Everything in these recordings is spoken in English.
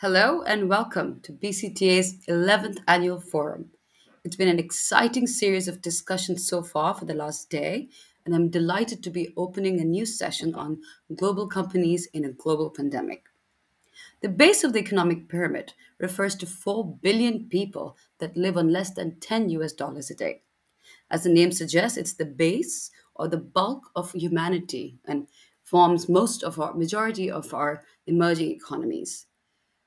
Hello and welcome to BCTA's 11th annual forum. It's been an exciting series of discussions so far for the last day, and I'm delighted to be opening a new session on global companies in a global pandemic. The base of the economic pyramid refers to 4 billion people that live on less than 10 US dollars a day. As the name suggests, it's the base or the bulk of humanity and forms most of our majority of our emerging economies.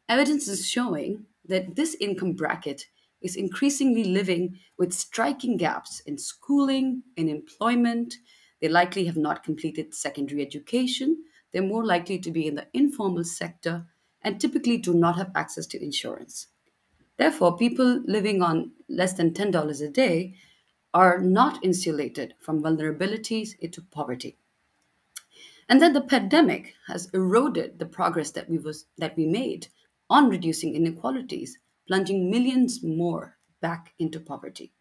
Evidence is showing that this income bracket is increasingly living with striking gaps in schooling, in employment. They likely have not completed secondary education. They're more likely to be in the informal sector and typically do not have access to insurance. Therefore, people living on less than $10 a day are not insulated from vulnerabilities into poverty. And then the pandemic has eroded the progress that we made on reducing inequalities, plunging millions more back into poverty.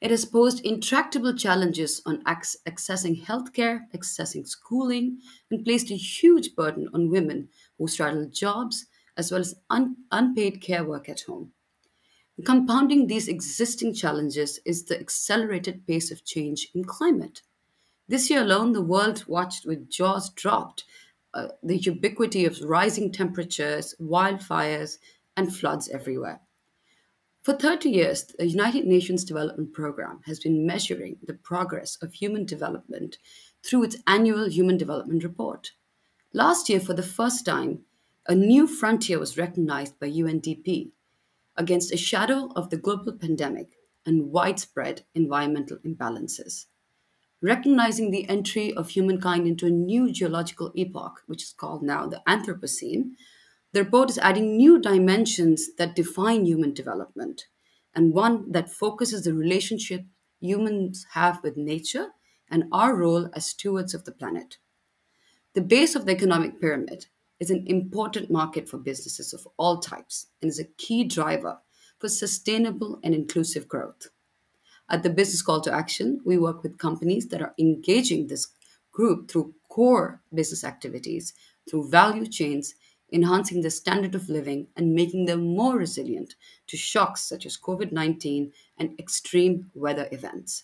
It has posed intractable challenges on accessing healthcare, accessing schooling, and placed a huge burden on women who straddle jobs as well as unpaid care work at home. Compounding these existing challenges is the accelerated pace of change in climate. This year alone, the world watched with jaws dropped the ubiquity of rising temperatures, wildfires, and floods everywhere. For 30 years, the United Nations Development Programme has been measuring the progress of human development through its annual Human Development Report. Last year, for the first time, a new frontier was recognized by UNDP against a shadow of the global pandemic and widespread environmental imbalances. Recognizing the entry of humankind into a new geological epoch, which is called now the Anthropocene, the report is adding new dimensions that define human development, and one that focuses the relationship humans have with nature and our role as stewards of the planet. The base of the economic pyramid is an important market for businesses of all types and is a key driver for sustainable and inclusive growth. At the Business Call to Action, we work with companies that are engaging this group through core business activities, through value chains, enhancing the standard of living and making them more resilient to shocks such as COVID 19 and extreme weather events.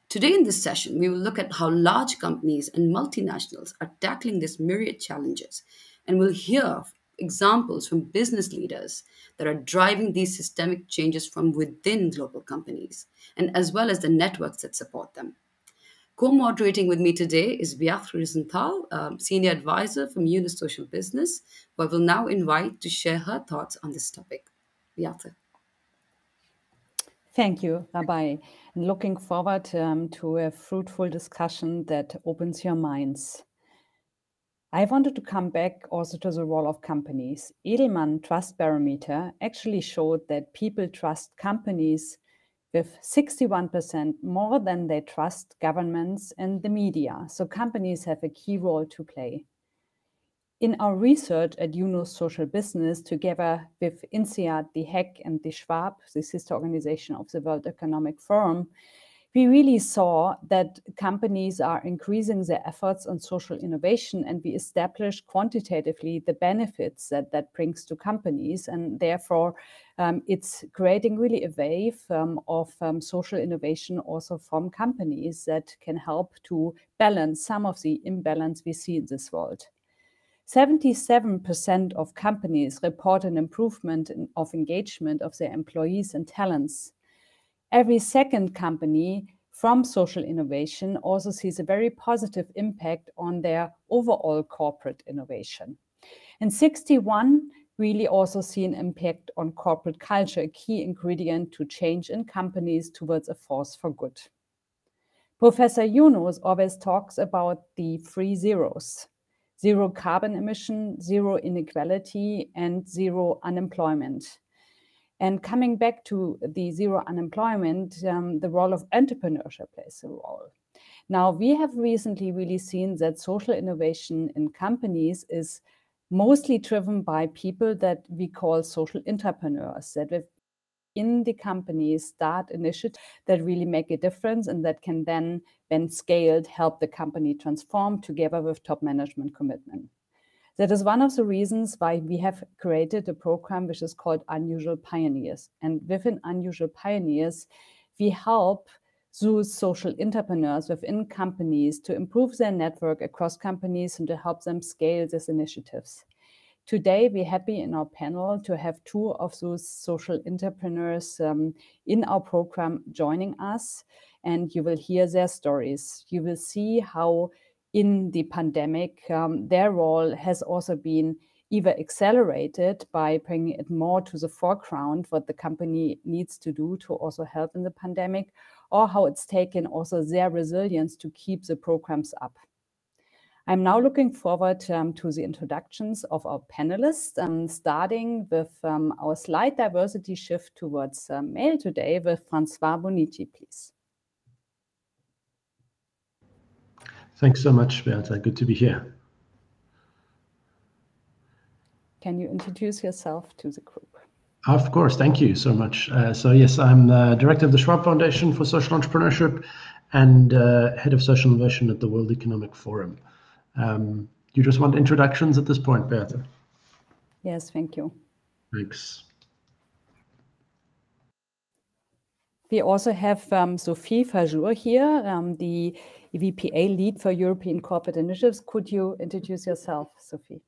Today, in this session, we will look at how large companies and multinationals are tackling these myriad challenges, and we'll hear examples from business leaders that are driving these systemic changes from within global companies, and as well as the networks that support them. Co-moderating with me today is Beatrice Risenthal, Senior Advisor from Unis Social Business, who I will now invite to share her thoughts on this topic. Beatrice. Thank you, Rabbi. Looking forward to a fruitful discussion that opens your minds. I wanted to come back also to the role of companies. Edelman Trust Barometer actually showed that people trust companies with 61% more than they trust governments and the media. So companies have a key role to play. In our research at UNOS Social Business, together with INSEAD, the HEC, and the Schwab, the sister organization of the World Economic Forum, we really saw that companies are increasing their efforts on social innovation, and we established quantitatively the benefits that brings to companies. And therefore, it's creating really a wave of social innovation also from companies that can help to balance some of the imbalance we see in this world. 77% of companies report an improvement of engagement of their employees and talents. Every second company from social innovation also sees a very positive impact on their overall corporate innovation. And 61 really also see an impact on corporate culture, a key ingredient to change in companies towards a force for good. Professor Yunus always talks about the 3 zeros: zero carbon emission, zero inequality, and zero unemployment. And coming back to the zero unemployment, the role of entrepreneurship plays a role. Now, we have recently really seen that social innovation in companies is mostly driven by people that we call social entrepreneurs, that in the companies start initiatives that really make a difference and that can then, when scaled, help the company transform together with top management commitment. That is one of the reasons why we have created a program which is called Unusual Pioneers. And within Unusual Pioneers, we help those social entrepreneurs within companies to improve their network across companies and to help them scale these initiatives. Today, we're happy in our panel to have two of those social entrepreneurs in our program joining us, and you will hear their stories. You will see how in the pandemic, their role has also been either accelerated by bringing it more to the foreground, what the company needs to do to also help in the pandemic, or how it's taken also their resilience to keep the programs up. I'm now looking forward to the introductions of our panelists, starting with our slight diversity shift towards male today with François Bonici, please. Thanks so much, Beata. Good to be here. Can you introduce yourself to the group? Of course, thank you so much. So yes, I'm the director of the Schwab Foundation for Social Entrepreneurship and head of social innovation at the World Economic Forum. You just want introductions at this point, Beata? Yes, thank you. Thanks. We also have Sophie Fajour here, the EVPA lead for European Corporate Initiatives. Could you introduce yourself, Sophie?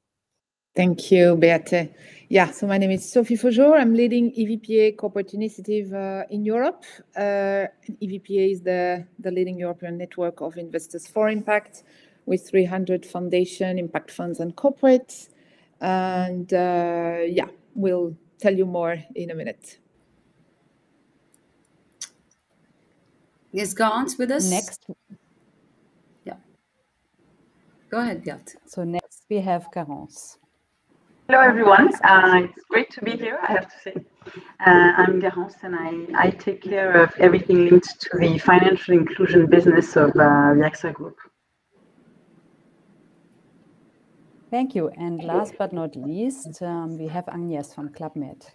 Thank you, Beate. Yeah, so my name is Sophie Fajour. I'm leading EVPA Corporate Initiative in Europe. EVPA is the leading European network of investors for impact with 300 foundation, impact funds, and corporates. And yeah, we'll tell you more in a minute. Is Gans with us? Next. Yeah. Go ahead, Beate. So next we have Garance. Hello, everyone. It's great to be here, I have to say. I'm Garance, and I take care of everything linked to the financial inclusion business of the AXA Group. Thank you. And last but not least, we have Agnes from Club Med.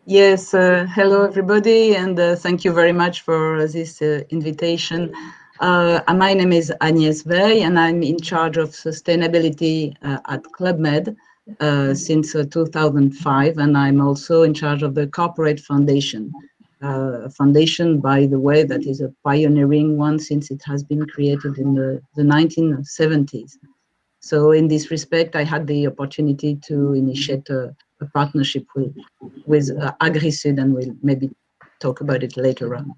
Yes, hello everybody, and thank you very much for this invitation. My name is Agnès Veil, and I'm in charge of sustainability at Club Med since 2005, and I'm also in charge of the Corporate Foundation. Foundation, by the way, that is a pioneering one since it has been created in the 1970s. So in this respect, I had the opportunity to initiate a partnership with AgriSud, and we'll maybe talk about it later on.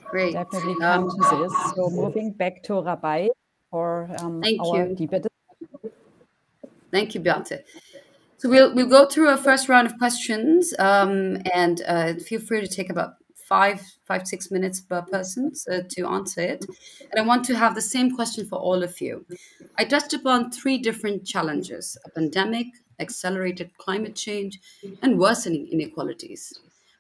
Great. Definitely come to this. So moving back to Rabai for our deeper discussion. Thank you, Beate. So we'll go through a first round of questions, and feel free to take about 5-6 minutes per person to answer it. And I want to have the same question for all of you. I touched upon 3 different challenges: a pandemic, accelerated climate change, and worsening inequalities.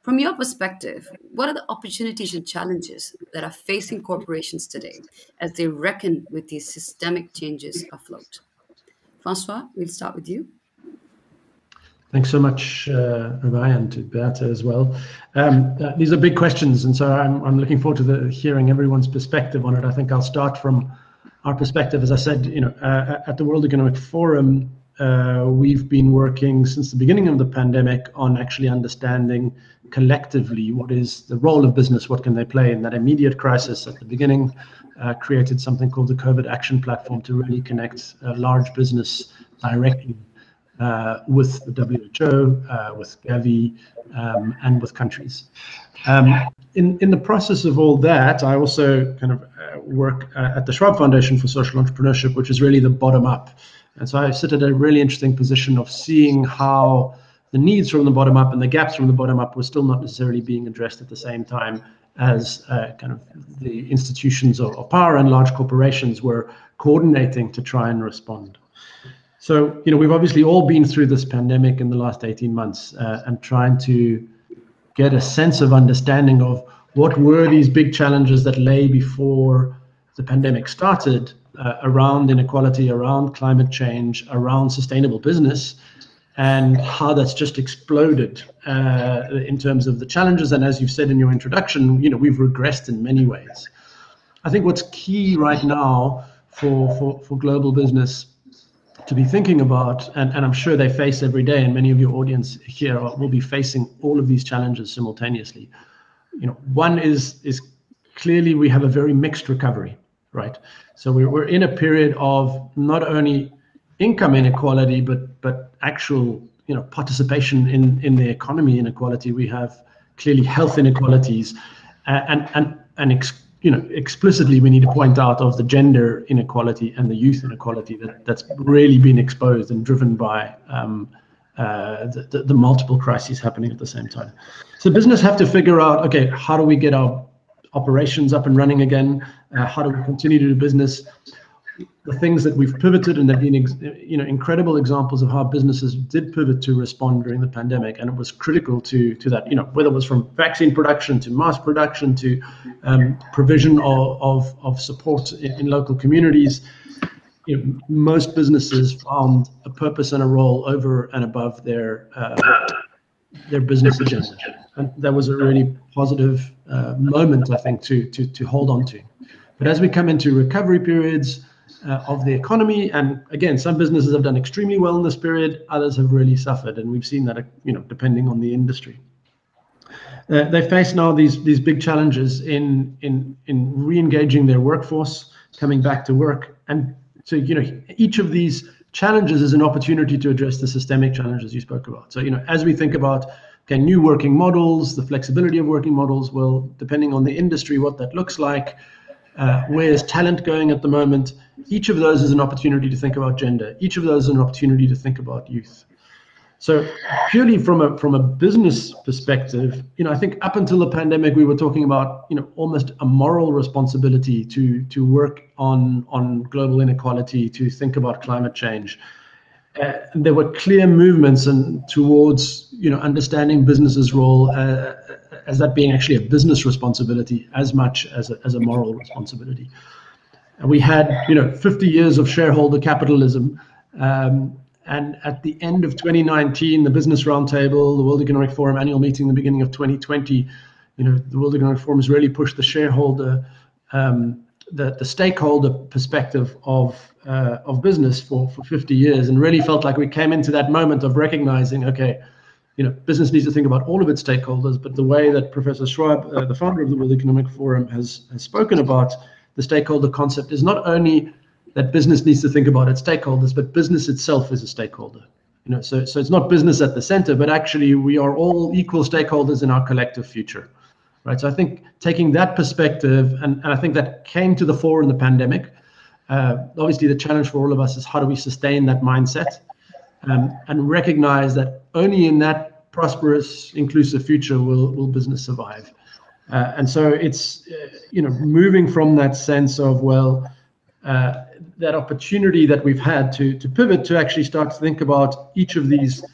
From your perspective, what are the opportunities and challenges that are facing corporations today as they reckon with these systemic changes afloat? François, we'll start with you. Thanks so much, Rabai, and to Beata as well. These are big questions, and so I'm looking forward to hearing everyone's perspective on it. I think I'll start from our perspective. As I said, at the World Economic Forum, we've been working since the beginning of the pandemic on actually understanding collectively what is the role of business, what can they play in that immediate crisis. At the beginning, created something called the COVID Action Platform to really connect large business directly with the WHO, with Gavi, and with countries. In the process of all that, I also kind of work at the Schwab Foundation for Social Entrepreneurship, which is really the bottom up. And so I sit at a really interesting position of seeing how the needs from the bottom up and the gaps from the bottom up were still not necessarily being addressed at the same time as kind of the institutions of power and large corporations were coordinating to try and respond. So, we've obviously all been through this pandemic in the last 18 months and trying to get a sense of understanding of what were these big challenges that lay before the pandemic started around inequality, around climate change, around sustainable business, and how that's just exploded in terms of the challenges. And as you've said in your introduction, we've regressed in many ways. I think what's key right now for global business to be thinking about, and I'm sure they face every day, and many of your audience here will be facing all of these challenges simultaneously. One is clearly we have a very mixed recovery, right? So we're in a period of not only income inequality, but actual participation in the economy inequality. We have clearly health inequalities, and explicitly we need to point out of the gender inequality and the youth inequality that's really been exposed and driven by the multiple crises happening at the same time. So business have to figure out, okay, how do we get our operations up and running again? How do we continue to do business? The things that we've pivoted, and there've been incredible examples of how businesses did pivot to respond during the pandemic, and it was critical to that. Whether it was from vaccine production to mass production to provision of support in local communities. Most businesses found a purpose and a role over and above their business agenda, and that was a really positive moment, I think, to hold on to. But as we come into recovery periods of the economy, and again, some businesses have done extremely well in this period, others have really suffered, and we've seen that depending on the industry. They face now these big challenges in re-engaging their workforce, coming back to work, and so each of these challenges is an opportunity to address the systemic challenges you spoke about. So as we think about new working models, the flexibility of working models, well, depending on the industry, what that looks like, where is talent going at the moment? Each of those is an opportunity to think about gender. Each of those is an opportunity to think about youth. So purely from a business perspective, I think up until the pandemic, we were talking about almost a moral responsibility to work on global inequality, to think about climate change. There were clear movements towards understanding business's role as that being actually a business responsibility as much as a moral responsibility. And we had 50 years of shareholder capitalism. And at the end of 2019, the Business Roundtable, the World Economic Forum annual meeting, the beginning of 2020, the World Economic Forum has really pushed the shareholder, the stakeholder perspective of business for 50 years, and really felt like we came into that moment of recognizing, okay, business needs to think about all of its stakeholders, but the way that Professor Schwab, the founder of the World Economic Forum, has spoken about the stakeholder concept is not only that business needs to think about its stakeholders, but business itself is a stakeholder. So it's not business at the center, but actually we are all equal stakeholders in our collective future, right? So I think taking that perspective, and I think that came to the fore in the pandemic. Obviously, the challenge for all of us is how do we sustain that mindset and recognize that only in that prosperous, inclusive future will business survive. And so it's moving from that sense of that opportunity that we've had to pivot to actually start to think about each of these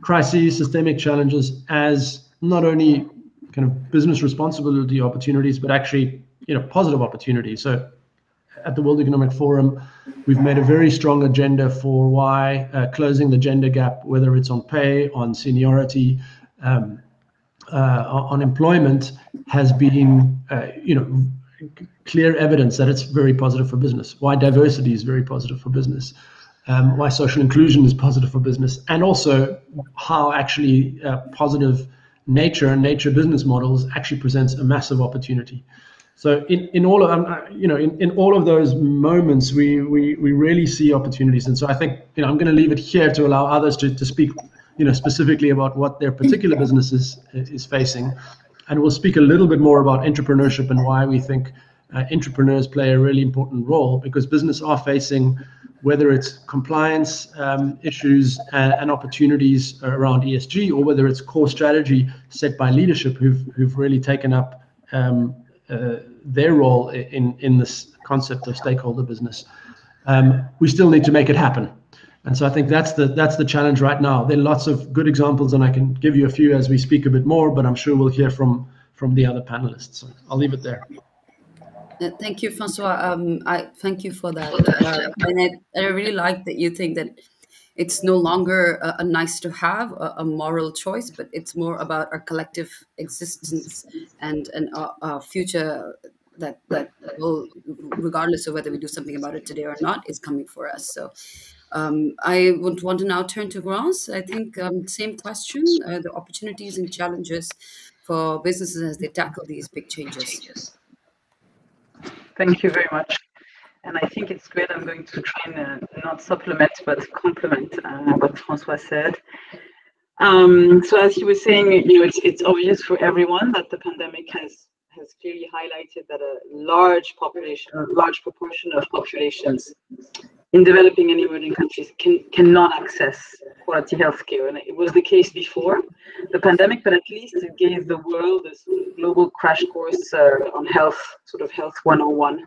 crises, systemic challenges as not only kind of business responsibility opportunities, but actually positive opportunities. So at the World Economic Forum, we've made a very strong agenda for why closing the gender gap, whether it's on pay, on seniority, on employment, has been clear evidence that it's very positive for business, why diversity is very positive for business, why social inclusion is positive for business, and also how actually positive nature and nature business models actually presents a massive opportunity. So in all of in all of those moments, we really see opportunities, and so I think I'm going to leave it here to allow others to speak specifically about what their particular business is facing. And we'll speak a little bit more about entrepreneurship and why we think entrepreneurs play a really important role, because business are facing, whether it's compliance issues and opportunities around ESG, or whether it's core strategy set by leadership who've really taken up their role in this concept of stakeholder business. We still need to make it happen. And so I think that's the challenge right now. There are lots of good examples, and I can give you a few as we speak a bit more, but I'm sure we'll hear from the other panelists. So I'll leave it there. Thank you, Francois. I thank you for that. And I really like that you think that it's no longer a nice to have, a moral choice, but it's more about our collective existence and our future that will, regardless of whether we do something about it today or not, is coming for us. So I would want to now turn to Grants. I think same question: the opportunities and challenges for businesses as they tackle these big changes. Thank you very much. And I think it's great. I'm going to try and not supplement, but complement what François said. So as you were saying, it's obvious for everyone that the pandemic has clearly highlighted that a large proportion of populations in developing and emerging countries cannot access quality healthcare. And it was the case before the pandemic, but at least it gave the world this global crash course on health, sort of health 101,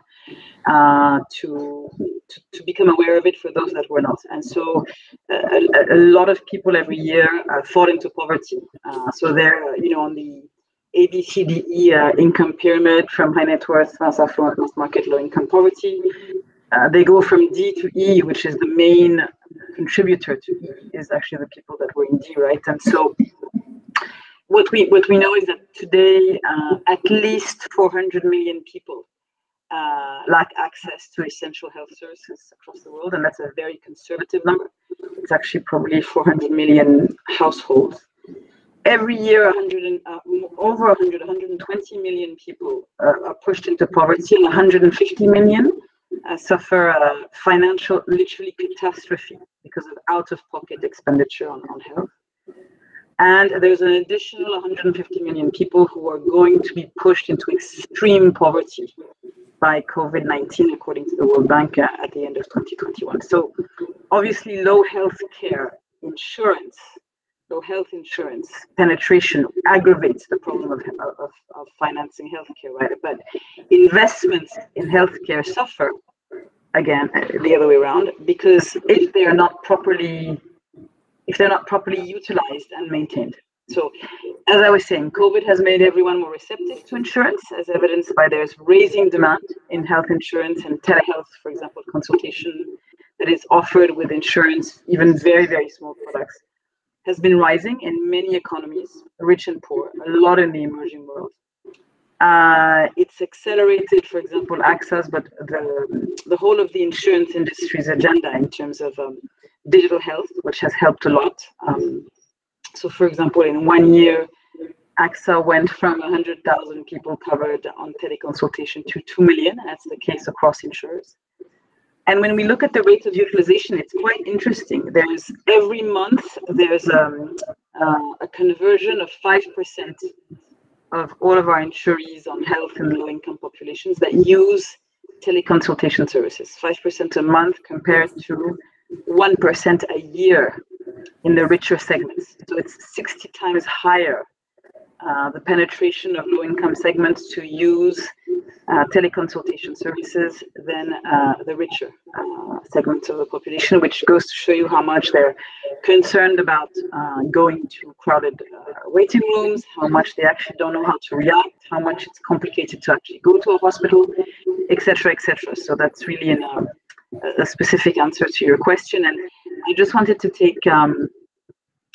to become aware of it for those that were not. And so a lot of people every year fall into poverty. So they're, on the ABCDE income pyramid, from high net worth, mass affluent, mass market, low income, poverty. They go from D to E, which is the main contributor to E, is actually the people that were in D, right? And so what we know is that today at least 400 million people lack access to essential health services across the world, and that's a very conservative number. It's actually probably 400 million households. Every year, 120 million people are pushed into poverty, and 150 million suffer financial, literally, catastrophe because of out-of-pocket expenditure on health. And there's an additional 150 million people who are going to be pushed into extreme poverty by COVID-19, according to the World Bank, at the end of 2021. So obviously, low health insurance penetration aggravates the problem of financing healthcare, right? But investments in healthcare suffer, again, the other way around, because if they're not properly utilized and maintained. So, as I was saying, COVID has made everyone more receptive to insurance, as evidenced by there's raising demand in health insurance and telehealth, for example, consultation that is offered with insurance, even very, very small products, has been rising in many economies, rich and poor, a lot in the emerging world. It's accelerated, for example, access, but the whole of the insurance industry's agenda in terms of digital health, which has helped a lot. So, for example, in 1 year, AXA went from 100,000 people covered on teleconsultation to 2 million. That's the case across insurers. And when we look at the rate of utilization, it's quite interesting. Every month, there's a conversion of 5% of all of our insurees on health and low-income populations that use teleconsultation services. 5% a month compared to 1% a year in the richer segments. So it's 60 times higher, the penetration of low-income segments to use teleconsultation services than the richer segments of the population, which goes to show you how much they're concerned about going to crowded waiting rooms, how much they actually don't know how to react, how much it's complicated to actually go to a hospital, etc., etc. So that's really a specific answer to your question. And I just wanted to take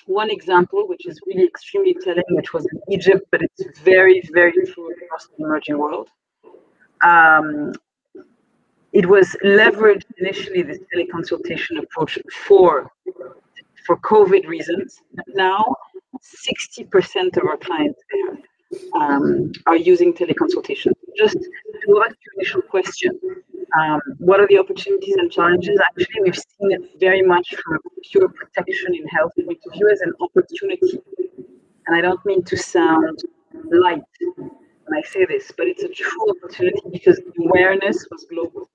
one example, which is really extremely telling, which was in Egypt, but it's very, very true across the emerging world. It was leveraged initially, this teleconsultation approach, for COVID reasons. But now, 60% of our clients there are using teleconsultation. Just to go back to your initial question, what are the opportunities and challenges? Actually, we've seen it very much from a pure protection in health point of view as an opportunity. And I don't mean to sound light when I say this, but it's a true opportunity because the awareness was global.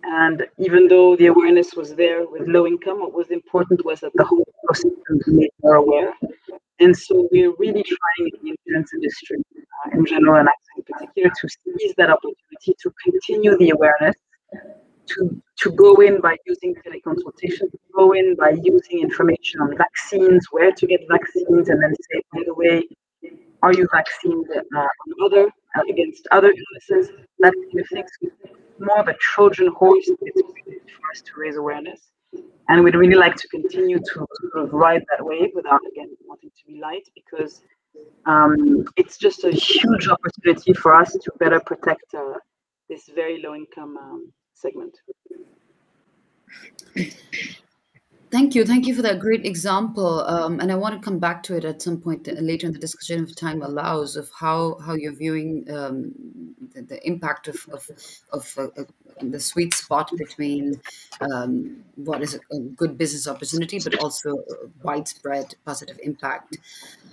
And even though the awareness was there with low income, what was important was that the whole ecosystem was made more aware. And so we're really trying in the insurance industry in general and AXA in particular to seize that opportunity to continue the awareness, to go in by using teleconsultation, to go in by using information on vaccines, where to get vaccines, and then say, by the way, are you vaccinated against other illnesses, that kind of thing. So more of a Trojan horse for us to raise awareness. And we'd really like to continue to sort of ride that wave without, again, wanting to be light, because it's just a huge opportunity for us to better protect this very low income segment. Thank you for that great example. And I want to come back to it at some point later in the discussion, if time allows, of how you're viewing the impact of the sweet spot between what is a good business opportunity, but also widespread positive impact.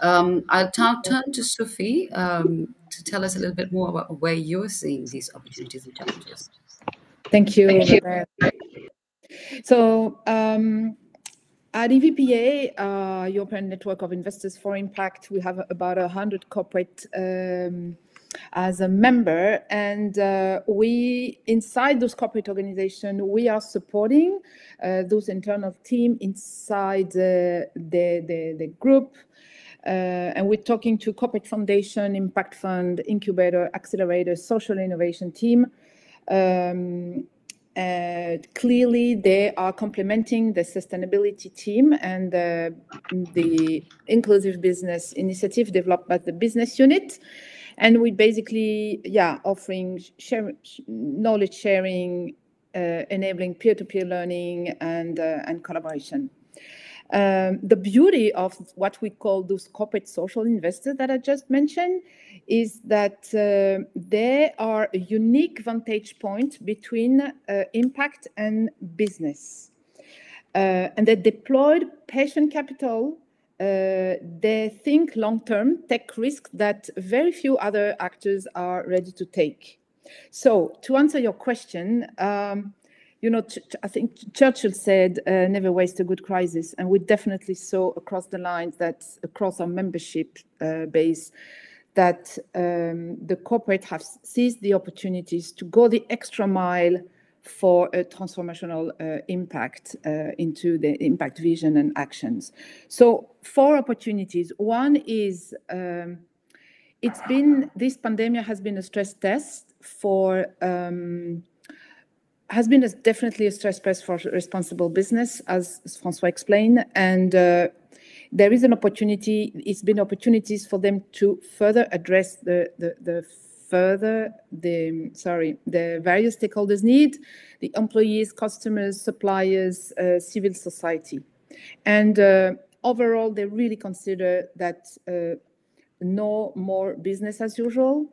I'll now turn to Sophie to tell us a little bit more about where you're seeing these opportunities and challenges. Thank you, Rebecca. So at EVPA, European Network of Investors for Impact, we have about 100 corporate as a member, and we, inside those corporate organizations, we are supporting those internal team inside the group. And we're talking to corporate foundation, impact fund, incubator, accelerator, social innovation team. Clearly, they are complementing the sustainability team and the inclusive business initiative developed by the business unit. And we basically, offering knowledge sharing, enabling peer-to-peer learning and collaboration. The beauty of what we call those corporate social investors that I just mentioned is that they are a unique vantage point between impact and business. And they deployed patient capital. They think long-term, take risks that very few other actors are ready to take. So to answer your question, I think Churchill said, never waste a good crisis. And we definitely saw across the lines that across our membership base, that the corporate have seized the opportunities to go the extra mile for a transformational impact into the impact vision and actions. So 4 opportunities. One is, this pandemic has been a stress test for, definitely a stress test for responsible business, as François explained, and there is an opportunity. It's been opportunities for them to further address the various stakeholders' need, the employees, customers, suppliers, civil society, and overall, they really consider that no more business as usual.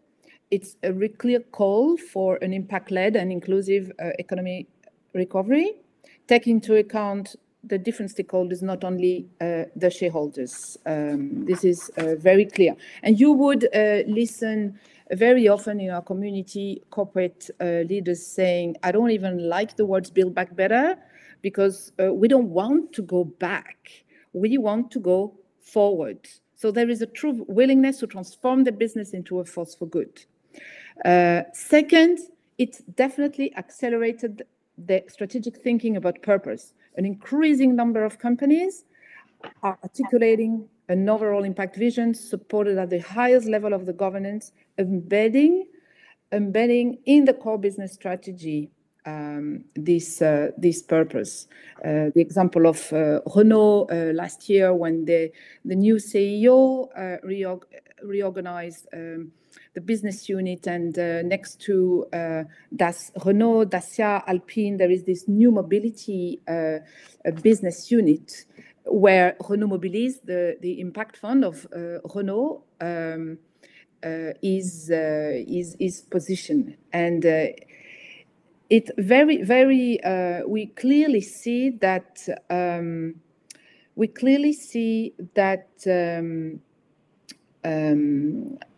It's a clear call for an impact-led and inclusive economic recovery, taking into account the different stakeholders, not only the shareholders. This is very clear. And you would listen very often in our community, corporate leaders saying, I don't even like the words build back better, because we don't want to go back. We want to go forward. So there is a true willingness to transform the business into a force for good. Second, it definitely accelerated the strategic thinking about purpose. An increasing number of companies are articulating an overall impact vision supported at the highest level of the governance, embedding in the core business strategy this purpose. The example of Renault last year, when the new CEO reorganized the business unit, and next to Renault, Dacia, Alpine, there is this new mobility business unit where Renault Mobilis, the impact fund of Renault, is positioned. And it we clearly see that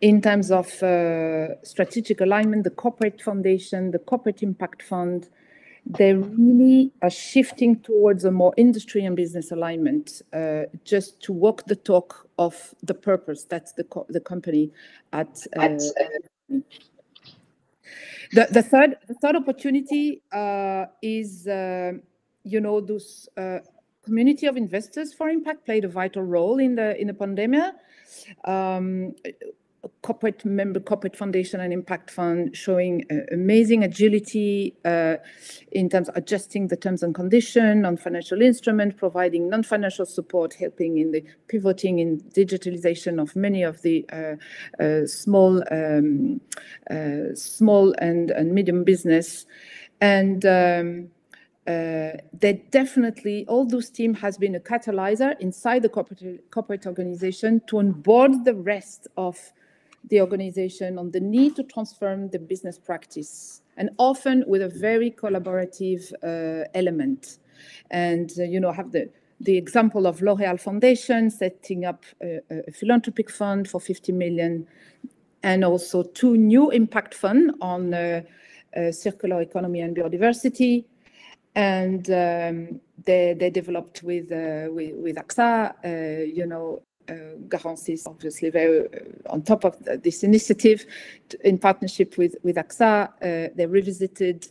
in terms of strategic alignment, the corporate foundation, the corporate impact fund, they really are shifting towards a more industry and business alignment, just to walk the talk of the purpose. That's the company at. The third opportunity is, those community of investors for impact played a vital role in the pandemic. corporate foundation and impact fund, showing amazing agility in terms of adjusting the terms and conditions on financial instruments, providing non-financial support, helping in the pivoting in digitalization of many of the small and medium business. And that definitely, all those teams has been a catalyzer inside the corporate organization to onboard the rest of the organization on the need to transform the business practice, and often with a very collaborative element. And have the example of L'Oréal Foundation setting up a philanthropic fund for 50 million, and also 2 new impact funds on circular economy and biodiversity. And they developed with AXA, Garance is obviously very on top of this initiative in partnership with AXA. They revisited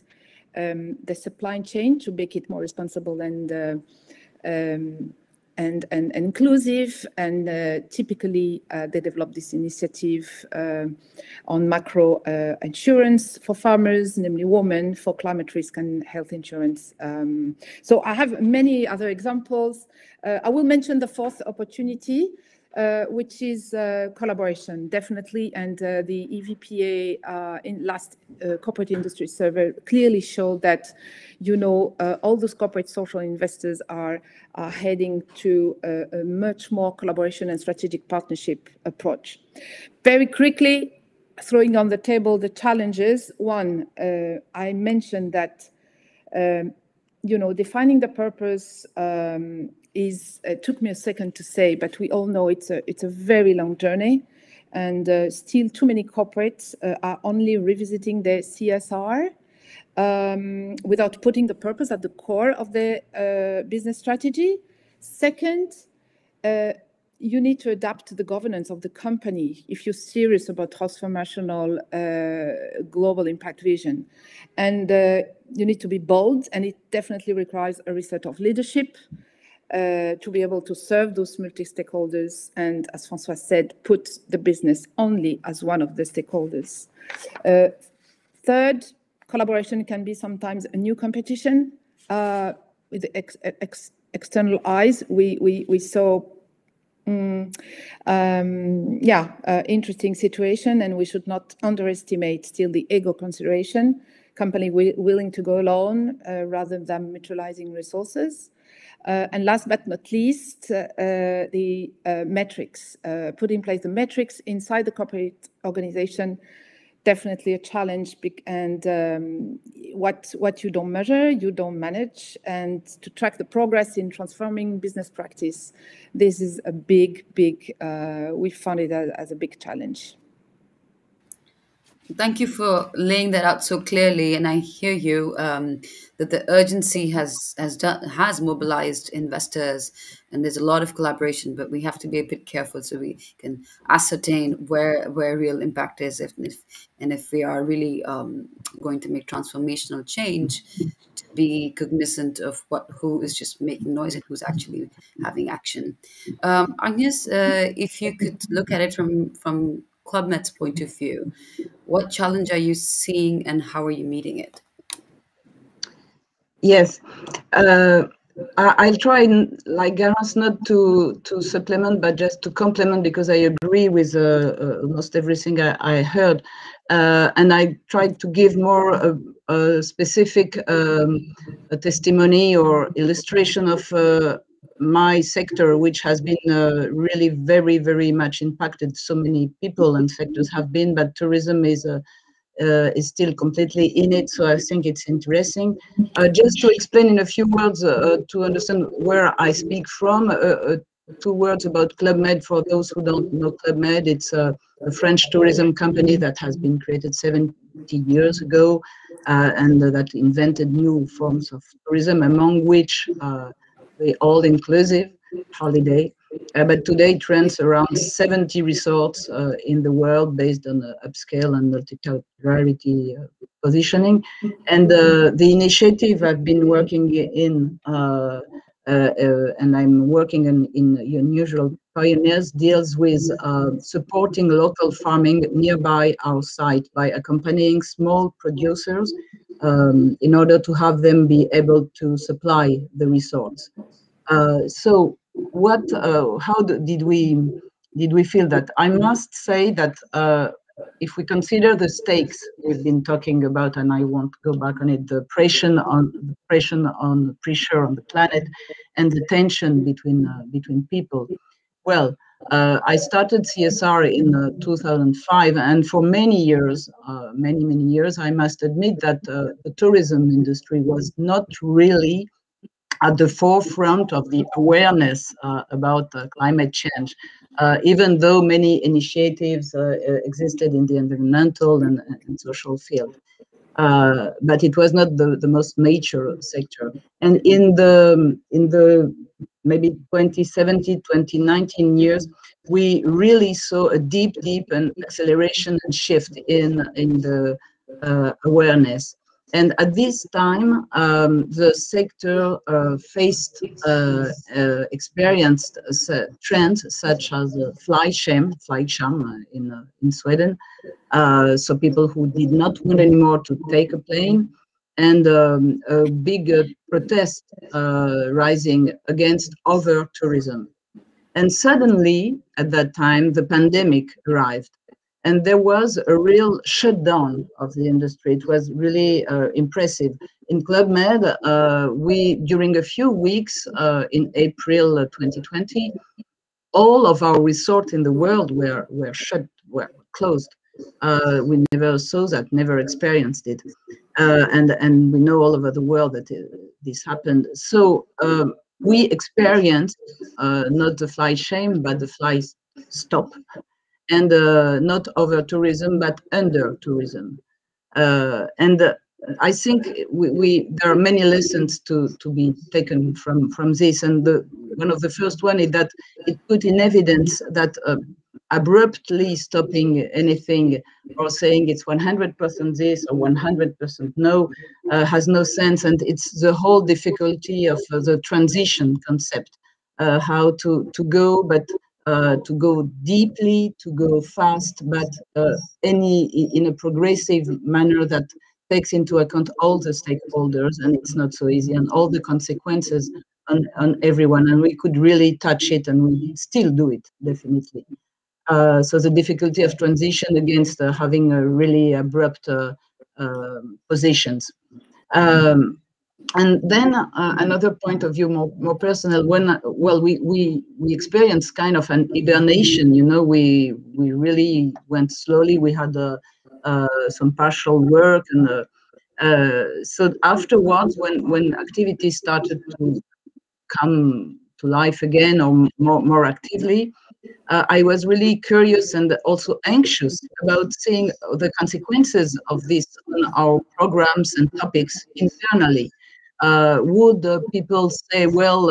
the supply chain to make it more responsible and inclusive. And typically, they developed this initiative on macro insurance for farmers, namely women, for climate risk and health insurance. So I have many other examples. I will mention the 4th opportunity, which is collaboration, definitely. And the EVPA in last corporate industry survey clearly showed that, all those corporate social investors are heading to a much more collaboration and strategic partnership approach. Very quickly, throwing on the table the challenges. One, I mentioned that, defining the purpose it took me a second to say, but we all know it's a very long journey, and still too many corporates are only revisiting their CSR without putting the purpose at the core of the business strategy. Second, you need to adapt to the governance of the company if you're serious about transformational global impact vision. And you need to be bold, and it definitely requires a reset of leadership to be able to serve those multi-stakeholders, and, as François said, put the business only as one of the stakeholders. Third, collaboration can be sometimes a new competition with external eyes. We saw interesting situation, and we should not underestimate still the ego consideration. Company willing to go alone rather than mutualizing resources. And last but not least, the metrics. Put in place the metrics inside the corporate organization, definitely a challenge. And what you don't measure, you don't manage. And to track the progress in transforming business practice, this is a big, we found it as a big challenge. Thank you for laying that out so clearly, and I hear you that the urgency has mobilized investors, and there's a lot of collaboration. But we have to be a bit careful so we can ascertain where real impact is, if we are really going to make transformational change, to be cognizant of who is just making noise and who's actually having action. Agnes, if you could look at it from Club Med's point of view, what challenge are you seeing and how are you meeting it? Yes, I'll try, like Garance, not to supplement, but just to complement, because I agree with almost everything I heard. And I tried to give more a specific a testimony or illustration of my sector, which has been really very, very much impacted. So many people and sectors have been, but tourism is still completely in it. So I think it's interesting. Just to explain in a few words, to understand where I speak from, 2 words about Club Med for those who don't know Club Med. It's a French tourism company that has been created 70 years ago, and that invented new forms of tourism, among which the all-inclusive holiday. But today it runs around 70 resorts in the world based on upscale and multiculturality positioning. And the initiative I've been working in, and I'm working in unusual Pioneers deals with supporting local farming nearby our site by accompanying small producers in order to have them be able to supply the resource. So what? Did we feel that? I must say that if we consider the stakes we've been talking about, and I won't go back on it, the pressure on the planet, and the tension between people. Well, I started CSR in 2005, and for many years, many years, I must admit that the tourism industry was not really at the forefront of the awareness about climate change, even though many initiatives existed in the environmental and social field. But it was not the most mature sector. And in the maybe 2017, 2019 years, we really saw a deep and acceleration and shift in the awareness. And at this time, the sector experienced trends such as fly shame in Sweden. So people who did not want anymore to take a plane, and a big protest rising against over tourism. And suddenly, at that time, the pandemic arrived. And there was a real shutdown of the industry. It was really impressive. In Club Med, during a few weeks in April 2020, all of our resorts in the world were closed. We never saw that, never experienced it. And we know all over the world that this happened. So we experienced not the fly shame, but the fly stop. And not over tourism, but under tourism. And I think there are many lessons to be taken from this. And one of the first one is that it put in evidence that abruptly stopping anything or saying it's 100% this or 100% no has no sense. And it's the whole difficulty of the transition concept, how to go, but to go deeply, to go fast, but in a progressive manner that takes into account all the stakeholders, and it's not so easy, and all the consequences on everyone. And we could really touch it, and we still do it, definitely. So the difficulty of transition against having a really abrupt positions. And then another point of view, more personal. We experienced kind of an hibernation. You know, we really went slowly. We had some partial work, and so afterwards, when activities started to come to life again, or more actively, I was really curious and also anxious about seeing the consequences of this on our programs and topics internally. Would people say, well,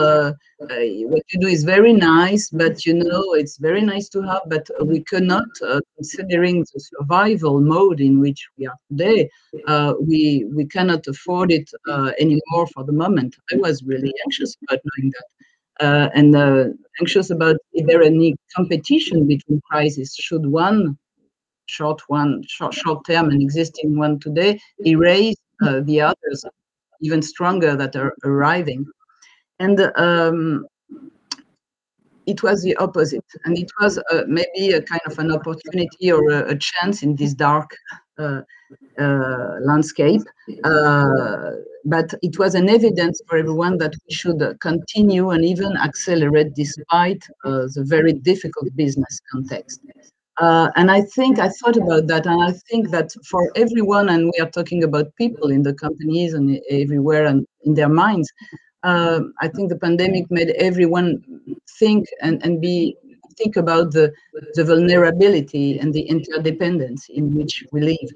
what you do is very nice, but you know, it's very nice to have, but we cannot, considering the survival mode in which we are today, we cannot afford it anymore for the moment. I was really anxious about knowing that. And anxious about is there any competition between crises? Should one short term and existing one today erase the others even stronger that are arriving? And it was the opposite, and it was maybe a kind of an opportunity or a chance in this dark landscape, but it was an evidence for everyone that we should continue and even accelerate despite the very difficult business context. And I thought about that, and I think that for everyone, and we are talking about people in the companies and everywhere and in their minds, I think the pandemic made everyone think and think about the vulnerability and the interdependence in which we live.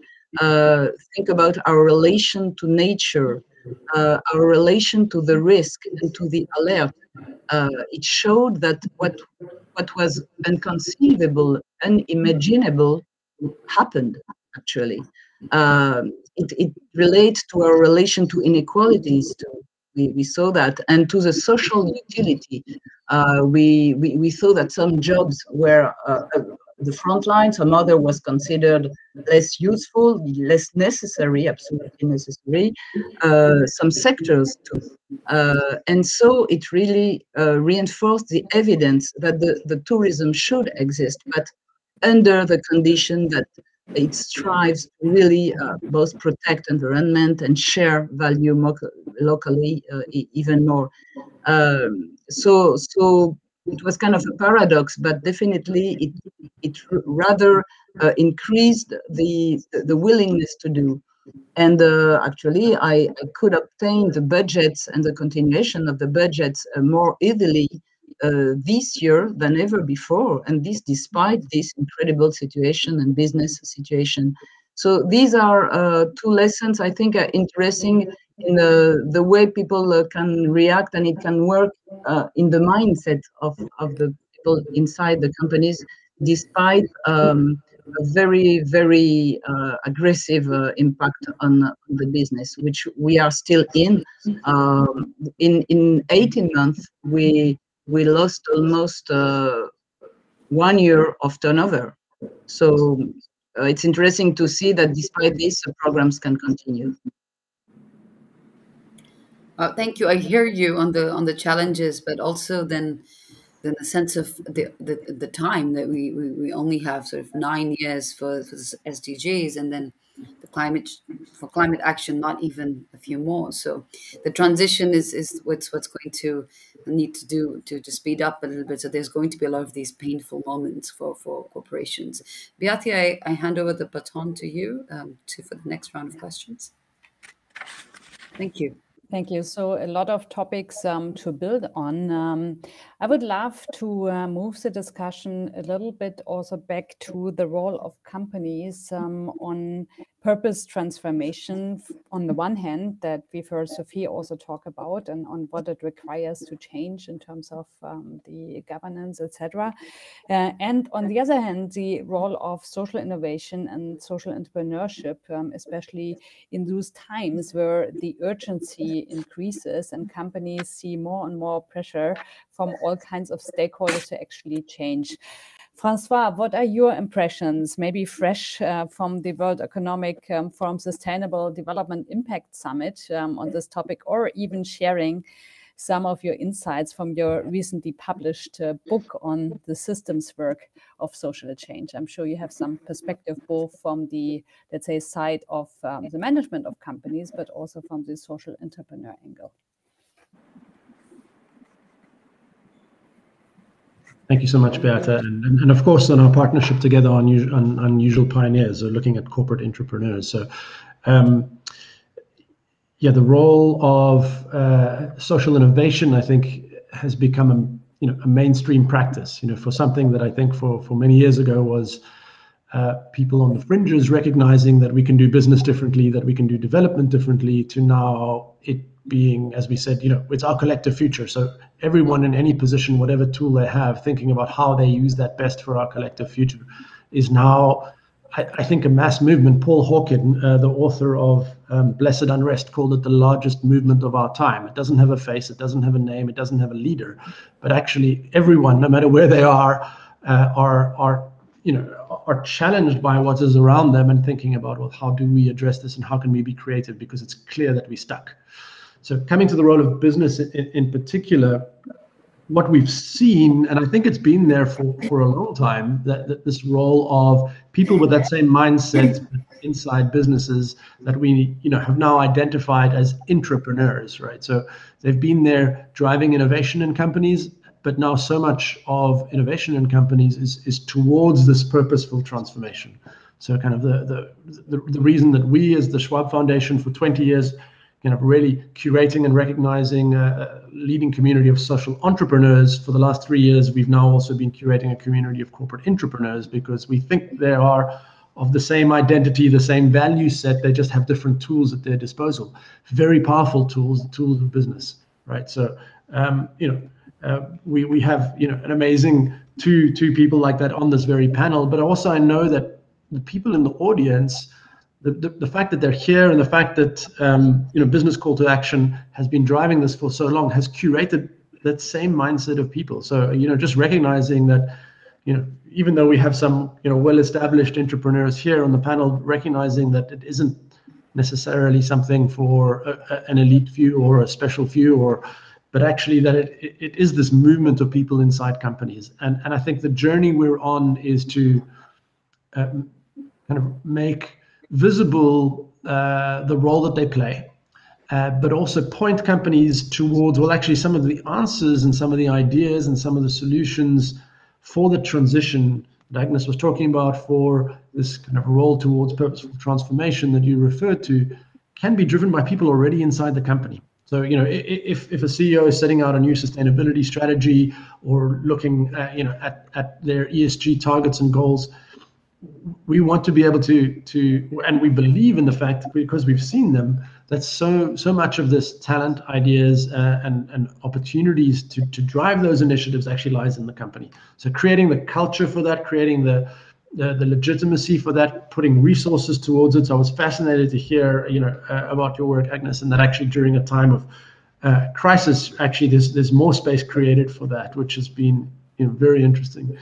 Think about our relation to nature, our relation to the risk and to the alert. It showed that what was inconceivable, unimaginable, happened, actually. It relates to our relation to inequalities, we saw that, and to the social utility. we saw that some jobs were the front line, some other was considered less useful, less necessary, absolutely necessary, some sectors too. And so it really reinforced the evidence that the tourism should exist, but under the condition that it strives to really both protect environment and share value locally even more. So it was kind of a paradox, but definitely it rather increased the willingness to do. And actually, I could obtain the budgets and the continuation of the budgets more easily this year than ever before, and this despite this incredible situation and business situation. So these are two lessons I think are interesting in the way people can react, and it can work in the mindset of the people inside the companies, despite a very, very aggressive impact on the business, which we are still in. In 18 months, we lost almost 1 year of turnover. So it's interesting to see that despite this, programs can continue. Thank you. I hear you on the challenges, but also then the sense of the time that we only have sort of 9 years for SDGs, and then the climate action not even a few more. So the transition is what's going to need to do to speed up a little bit. So there's going to be a lot of these painful moments for corporations. BCtA, I hand over the baton to you for the next round of questions. Thank you. Thank you. So a lot of topics to build on. I would love to move the discussion a little bit also back to the role of companies on purpose transformation on the one hand, that we've heard Sophie also talk about, and on what it requires to change in terms of the governance, etc. And on the other hand, the role of social innovation and social entrepreneurship, especially in those times where the urgency increases and companies see more and more pressure from all kinds of stakeholders to actually change. Francois, what are your impressions, maybe fresh from the World Economic Forum Sustainable Development Impact Summit on this topic, or even sharing some of your insights from your recently published book on the systems work of social change? I'm sure you have some perspective both from the, let's say, side of the management of companies, but also from the social entrepreneur angle. Thank you so much, Beata. And of course, on our partnership together on Unusual Pioneers, or looking at corporate entrepreneurs. So, yeah, the role of social innovation, I think, has become a mainstream practice. For something that I think for many years ago was people on the fringes recognizing that we can do business differently, that we can do development differently, to now it being, as we said, it's our collective future. So everyone in any position, whatever tool they have, thinking about how they use that best for our collective future, is now, I think, a mass movement. Paul Hawken, the author of Blessed Unrest, called it the largest movement of our time. It doesn't have a face, it doesn't have a name, it doesn't have a leader, but actually everyone, no matter where they are challenged by what is around them and thinking about, well, how do we address this and how can we be creative, because it's clear that we're stuck. So coming to the role of business in particular, what we've seen, and I think it's been there for a long time, that this role of people with that same mindset inside businesses that we have now identified as entrepreneurs, right? So they've been there driving innovation in companies, but now so much of innovation in companies is towards this purposeful transformation. So kind of the reason that we as the Schwab Foundation for 20 years really curating and recognizing a leading community of social entrepreneurs. For the last 3 years, we've now also been curating a community of corporate entrepreneurs, because we think they are of the same identity, the same value set. They just have different tools at their disposal. Very powerful tools, the tools of business, right? So, we have, an amazing two people like that on this very panel. But also I know that the people in the audience, the fact that they're here, and the fact that Business Call to Action has been driving this for so long, has curated that same mindset of people. So, just recognizing that, even though we have some, well-established entrepreneurs here on the panel, recognizing that it isn't necessarily something for an elite few or a special few, but actually that it is this movement of people inside companies. And I think the journey we're on is to kind of make visible the role that they play, but also point companies towards, well, actually some of the answers and some of the ideas and some of the solutions for the transition that Agnes was talking about, for this kind of role towards purposeful transformation that you referred to, can be driven by people already inside the company. So, if a CEO is setting out a new sustainability strategy or looking, at their ESG targets and goals, we want to be able to, and we believe in the fact, because we've seen them, that so much of this talent, ideas, and opportunities to drive those initiatives actually lies in the company. So creating the culture for that, creating the legitimacy for that, putting resources towards it. So I was fascinated to hear, about your work, Agnes, and that actually during a time of crisis, actually there's more space created for that, which has been, very interesting.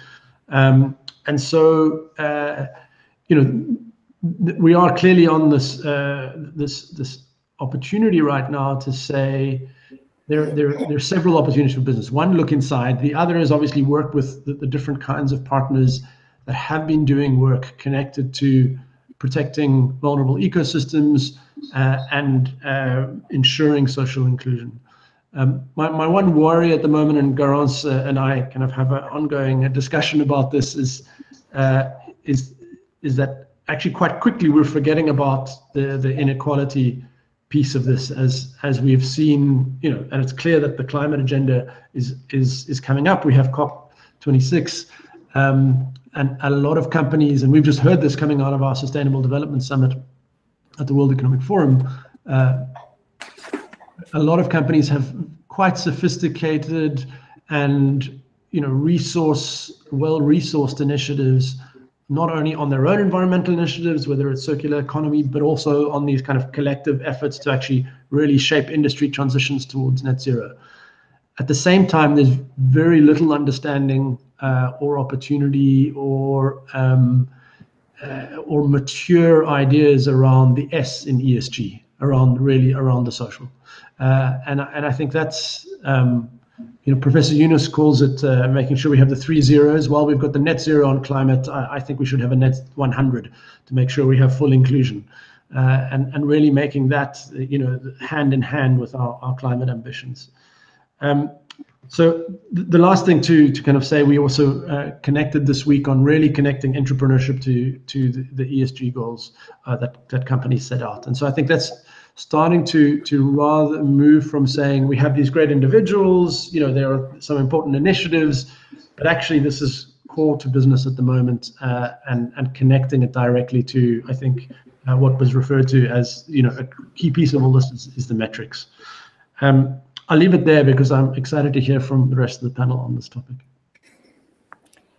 And so, we are clearly on this opportunity right now to say there are several opportunities for business. One, look inside. The other is obviously work with the different kinds of partners that have been doing work connected to protecting vulnerable ecosystems and ensuring social inclusion. My one worry at the moment, and Garance and I kind of have an ongoing discussion about this, is that actually quite quickly we're forgetting about the inequality piece of this, as we've seen, and it's clear that the climate agenda is coming up. We have COP26, and a lot of companies, and we've just heard this coming out of our Sustainable Development Summit at the World Economic Forum. A lot of companies have quite sophisticated and well-resourced initiatives, not only on their own environmental initiatives, whether it's circular economy, but also on these kind of collective efforts to actually really shape industry transitions towards net zero. At the same time, there's very little understanding or opportunity or mature ideas around the S in ESG, around the social. And I think that's, Professor Yunus calls it making sure we have the 3 zeros. While we've got the net zero on climate, I think we should have a net 100 to make sure we have full inclusion, and really making that, hand in hand with our climate ambitions. So the last thing to kind of say, we also connected this week on really connecting entrepreneurship to the ESG goals that companies set out. And so I think that's starting to rather move from saying we have these great individuals, there are some important initiatives, but actually this is core to business at the moment, and connecting it directly to, I think, what was referred to as, a key piece of all this is the metrics. I'll leave it there because I'm excited to hear from the rest of the panel on this topic.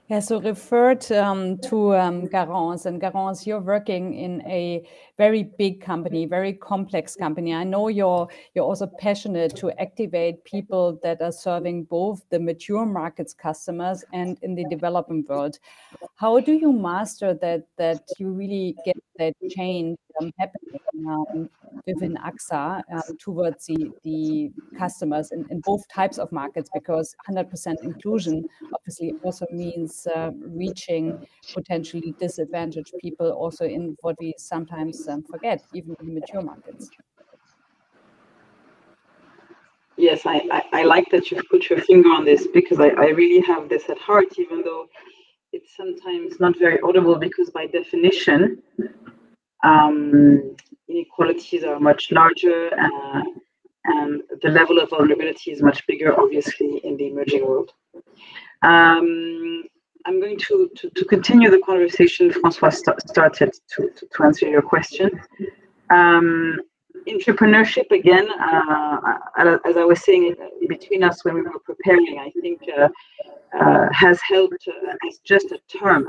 Yeah, so referred to Garance, and Garance, you're working in a very big company, very complex company. I know you're also passionate to activate people that are serving both the mature markets customers and in the developing world. How do you master that you really get that change happening within AXA towards the customers in both types of markets? Because 100% inclusion obviously also means reaching potentially disadvantaged people also in what we sometimes forget, even in mature markets. Yes, I like that you've put your finger on this, because I really have this at heart, even though it's sometimes not very audible, because by definition, inequalities are much larger, and the level of vulnerability is much bigger, obviously, in the emerging world. I'm going to continue the conversation François started to answer your question. Entrepreneurship, again, as I was saying between us when we were preparing, I think has helped as just a term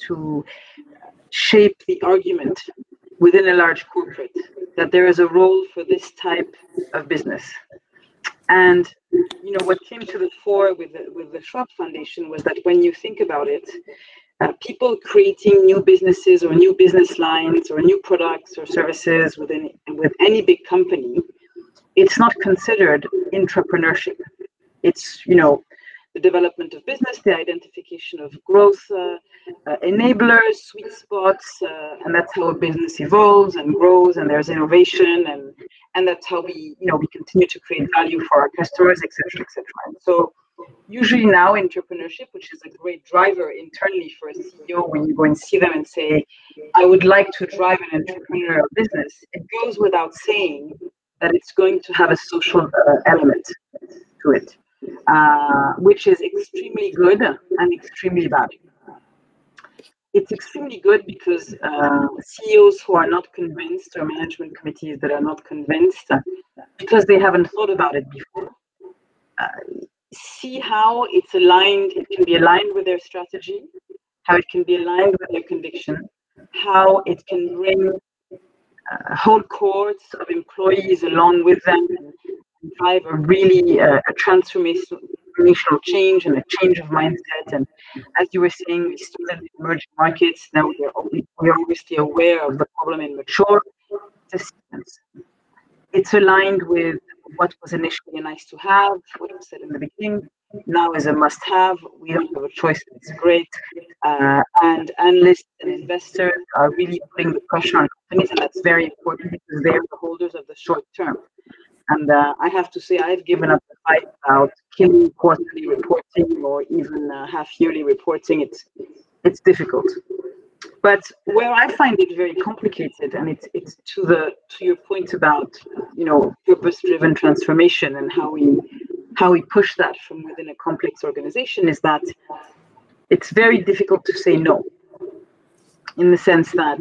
to shape the argument within a large corporate that there is a role for this type of business. And what came to the fore with the Schwab Foundation was that when you think about it, people creating new businesses or new business lines or new products or services with any big company, it's not considered entrepreneurship. It's the development of business, the identification of growth enablers, sweet spots, and that's how a business evolves and grows, and there's innovation, and that's how we continue to create value for our customers, etc., etc. So usually now entrepreneurship, which is a great driver internally for a CEO, when you go and see them and say, I would like to drive an entrepreneurial business, it goes without saying that it's going to have a social element to it, which is extremely good and extremely bad. It's extremely good because CEOs who are not convinced, or management committees that are not convinced, because they haven't thought about it before, see how it's aligned, it can be aligned with their strategy, how it can be aligned with their conviction, how it can bring whole cohorts of employees along with them and drive a really a transformational change and a change of mindset. And as you were saying, we started in emerging markets. Now we are obviously aware of the problem in mature systems. It's aligned with what was initially a nice to have, what was said in the beginning, now is a must have. We don't have a choice, it's great. And analysts and investors are really putting the pressure on companies, and that's very important because they are the holders of the short term. And I have to say, I've given up the fight about killing quarterly reporting or even half-yearly reporting. It's difficult. But where I find it very complicated, and it's to your point about purpose-driven transformation and how we push that from within a complex organization, is that it's very difficult to say no, in the sense that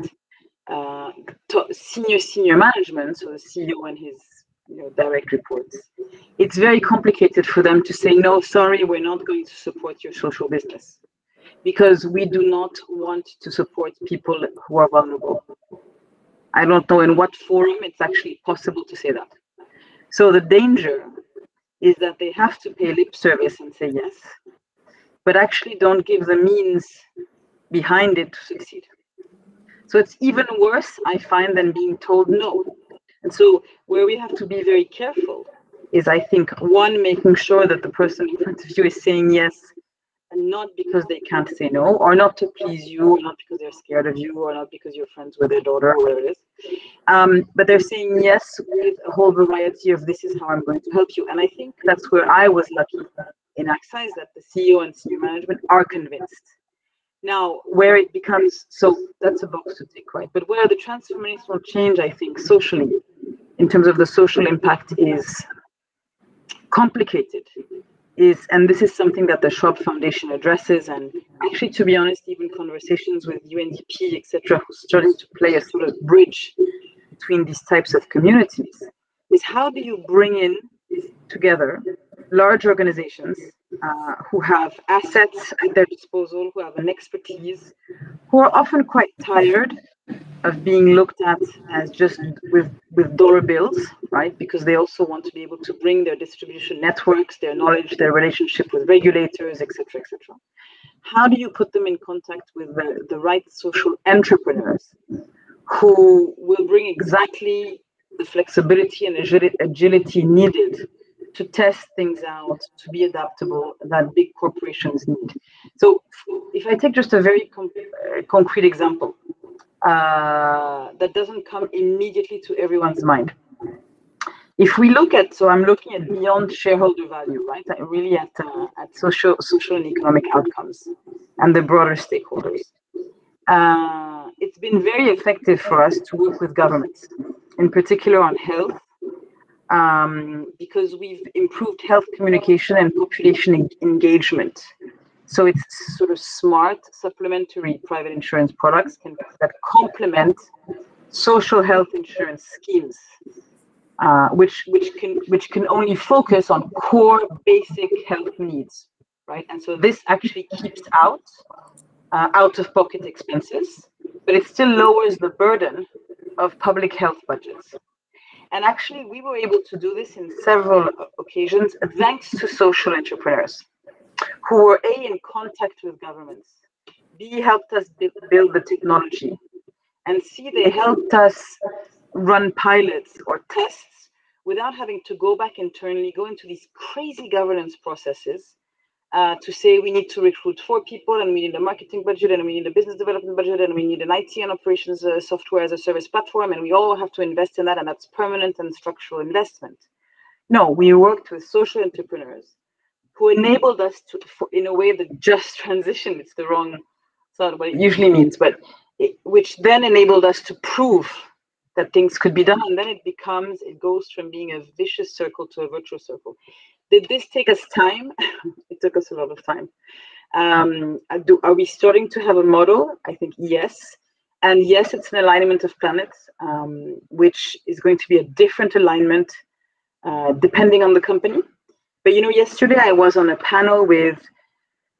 senior management, so the CEO and his direct reports, it's very complicated for them to say no, sorry, we're not going to support your social business, because we do not want to support people who are vulnerable. I don't know in what forum it's actually possible to say that. So the danger is that they have to pay lip service and say yes, but actually don't give the means behind it to succeed. So it's even worse, I find, than being told no. And so where we have to be very careful is, I think, one, making sure that the person in front of you is saying yes, and not because they can't say no, or not to please you, or not because they're scared of you, or not because you're friends with their daughter, or whatever it is. But they're saying yes with a whole variety of, this is how I'm going to help you. And I think that's where I was lucky in AXA, is that the CEO and senior management are convinced. Now, where it becomes, so that's a box to tick, right? But where the transformational change, I think, socially, in terms of the social impact, is complicated, and this is something that the Schwab Foundation addresses, and actually, to be honest, even conversations with UNDP, etc., who's starting to play a sort of bridge between these types of communities, is how do you bring in together large organizations who have assets at their disposal, who have an expertise, who are often quite tired of being looked at as just with dollar bills, right? Because they also want to be able to bring their distribution networks, their knowledge, their relationship with regulators, etc., etc. How do you put them in contact with the right social entrepreneurs who will bring exactly the flexibility and agility needed to test things out, to be adaptable, that big corporations need? So if I take just a very concrete example, that doesn't come immediately to everyone's mind. If we look at, so I'm looking at beyond shareholder value, right? Really at social and economic outcomes and the broader stakeholders. It's been very effective for us to work with governments, in particular on health, because we've improved health communication and population engagement. So it's sort of smart, supplementary private insurance products that complement social health insurance schemes, which can only focus on core basic health needs, right? And so this actually keeps out of-pocket expenses, but it still lowers the burden of public health budgets. And actually, we were able to do this in several occasions thanks to social entrepreneurs who were A, in contact with governments, B, helped us build the technology, and C, they helped us run pilots or tests without having to go back internally, go into these crazy governance processes to say we need to recruit 4 people and we need a marketing budget and we need a business development budget and we need an IT and operations software as a service platform and we all have to invest in that and that's permanent and structural investment. No, we worked with social entrepreneurs who enabled us to, in a way, the just transition. It's the wrong, it's not what it usually means, but which then enabled us to prove that things could be done. And then it goes from being a vicious circle to a virtuous circle. Did this take us time? It took us a lot of time. Are we starting to have a model? I think yes. And yes, it's an alignment of planets, which is going to be a different alignment depending on the company. But yesterday I was on a panel with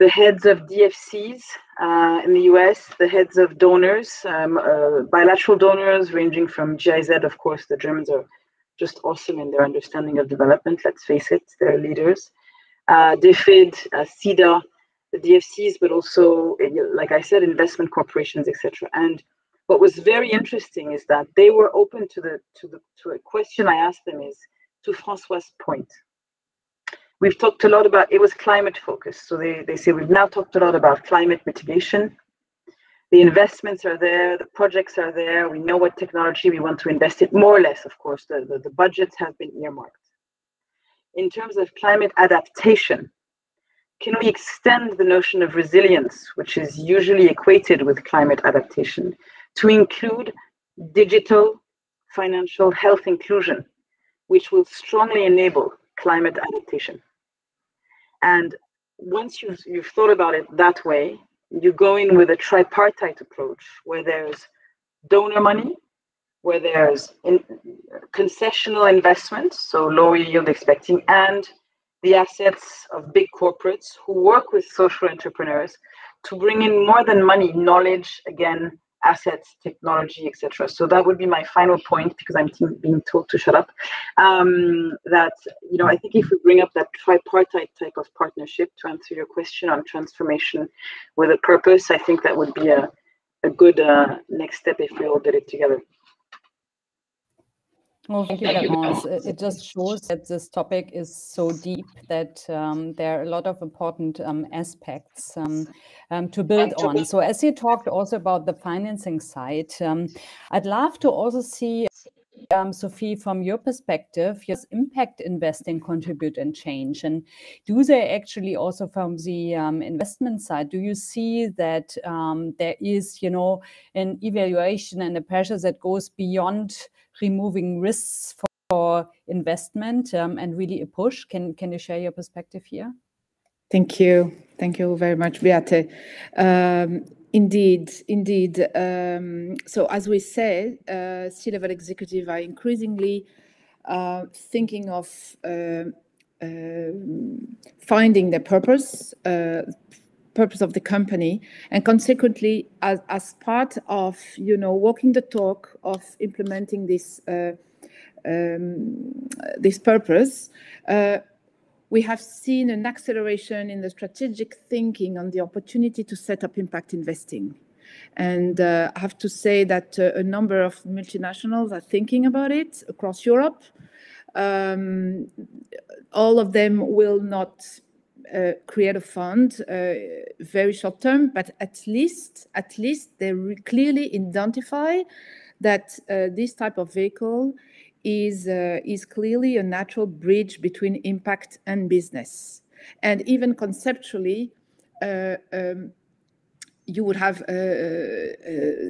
the heads of DFCs in the US, the heads of donors, bilateral donors ranging from GIZ, of course, the Germans are just awesome in their understanding of development, let's face it, they're leaders. DFID, CEDA, the DFCs, but also, like I said, investment corporations, etc. And what was very interesting is that they were open to a question I asked them is, to Francois's point, we've talked a lot about, it was climate focused. So they say we've now talked a lot about climate mitigation. The investments are there, the projects are there, we know what technology we want to invest in, more or less, of course, the budgets have been earmarked. In terms of climate adaptation, can we extend the notion of resilience, which is usually equated with climate adaptation, to include digital, financial, health inclusion, which will strongly enable climate adaptation? And once you've thought about it that way, you go in with a tripartite approach where there's donor money, where there's concessional investments, so lower yield expecting, and the assets of big corporates who work with social entrepreneurs to bring in more than money, knowledge, again, assets, technology, etc. So that would be my final point, because I'm being told to shut up. That I think if we bring up that tripartite type of partnership, to answer your question on transformation with a purpose, I think that would be a good next step if we all did it together. Well, thank you, Laurence. It just shows that this topic is so deep that there are a lot of important aspects to build on. So as you talked also about the financing side, I'd love to also see, Sophie, from your perspective, does impact investing contribute and change? And do they actually also from the investment side, do you see that there is, an evaluation and a pressure that goes beyond removing risks for investment and really a push? Can you share your perspective here? Thank you. Thank you very much, Beate. Indeed. So as we said, C-level executives are increasingly thinking of finding the purpose of the company, and consequently, as part of walking the talk of implementing this purpose, we have seen an acceleration in the strategic thinking on the opportunity to set up impact investing. And I have to say that a number of multinationals are thinking about it across Europe. All of them will not create a fund very short term, but at least they clearly identify that this type of vehicle is clearly a natural bridge between impact and business. And even conceptually, you would have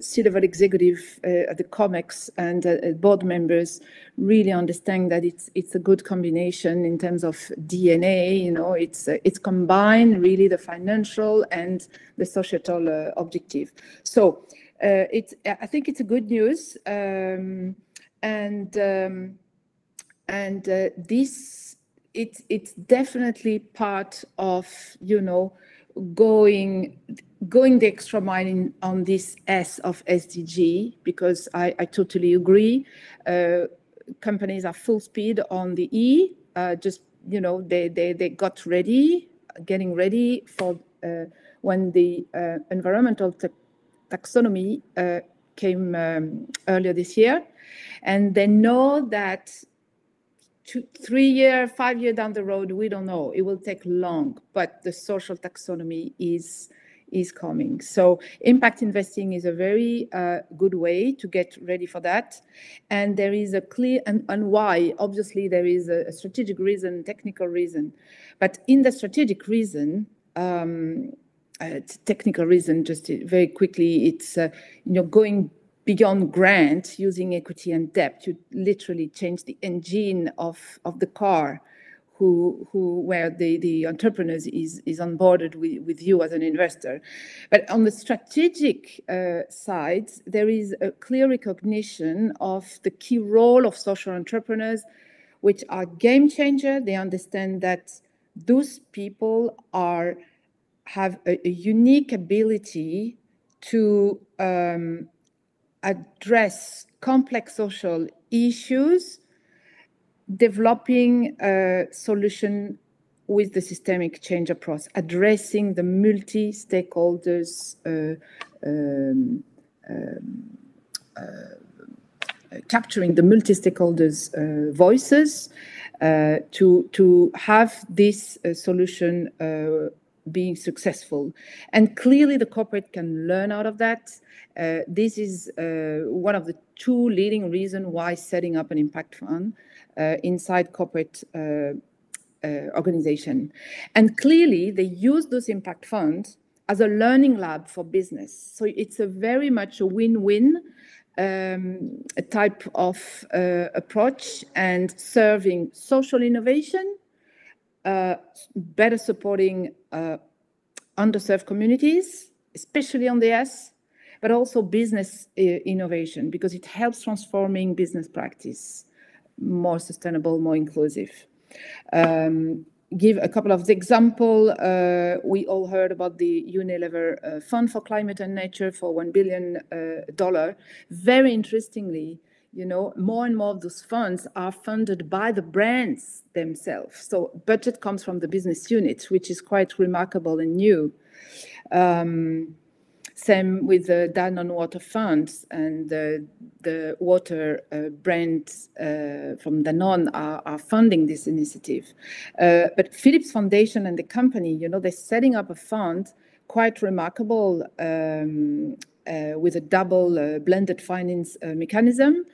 C-level executive at the COMEX and board members really understand that it's a good combination in terms of DNA. It's combined really the financial and the societal objective. So I think it's a good news, this it's definitely part of going the extra mile on this S of SDG, because I totally agree. companies are full speed on the E. Just, they got ready, getting ready for when the environmental taxonomy came earlier this year. And they know that 3 years, 5 years down the road, we don't know. It will take long, but the social taxonomy is coming. So impact investing is a very good way to get ready for that. And there is a clear, and why, obviously there is a strategic reason, technical reason. But in the strategic reason, technical reason, just very quickly, it's going beyond grant, using equity and debt to literally change the engine of the car, where the entrepreneurs is onboarded with you as an investor. But on the strategic side, there is a clear recognition of the key role of social entrepreneurs, which are game changer. They understand that those people have a unique ability to address complex social issues, developing a solution with the systemic change approach, addressing the multi-stakeholders, capturing the multi-stakeholders' voices to have this solution being successful. And clearly the corporate can learn out of that. This is one of the 2 leading reasons why setting up an impact fund inside corporate organization. And clearly they use those impact funds as a learning lab for business. So it's a very much a win-win type of approach, and serving social innovation, better supporting underserved communities, especially on the S, but also business innovation, because it helps transforming business practice more sustainable, more inclusive. Give a couple of examples. We all heard about the Unilever Fund for Climate and Nature for $1 billion. Very interestingly, more and more of those funds are funded by the brands themselves. So budget comes from the business unit, which is quite remarkable and new. Same with the Danone Water Funds, and the water brands from Danone are funding this initiative. But Philips Foundation and the company, they're setting up a fund quite remarkable with a double blended finance mechanism,